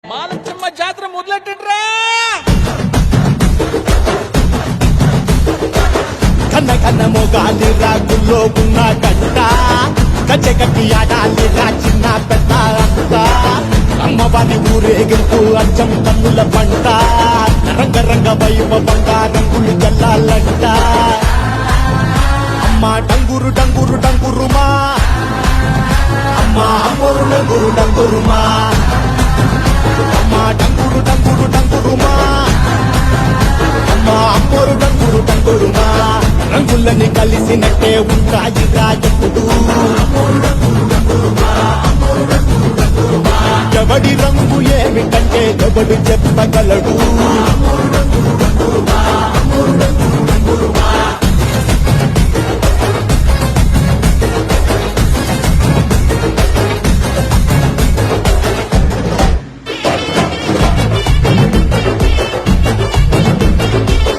మాలచ్చమ్మ జాతర మొదలెట్టండ్రా. కన్న కన్న మోగాలి రాగుల్లో ఉన్న గంట గజ్జె కట్టి ఆడాలి రా చిన్న పెద్ద అంతా అమ్మవారి ఊరేగింపు అచ్చం కన్నుల పంట రంగ వైభవంగా రంగులు జల్లాలంట అమ్మ డంగురు డంగురు డంగురుమా అమ్మ అమ్మోరు డంగురు డంగురుమా అమ్మ డంగురు డంగురు డంగురుమా అమ్మ అమ్మోరు డంగురు డంగురుమా రంగులని కలిసినట్టే ఉంటాయి రాజపుడు ఎవడి రంగు ఏమిటంటే ఎవడు చెప్పగలడు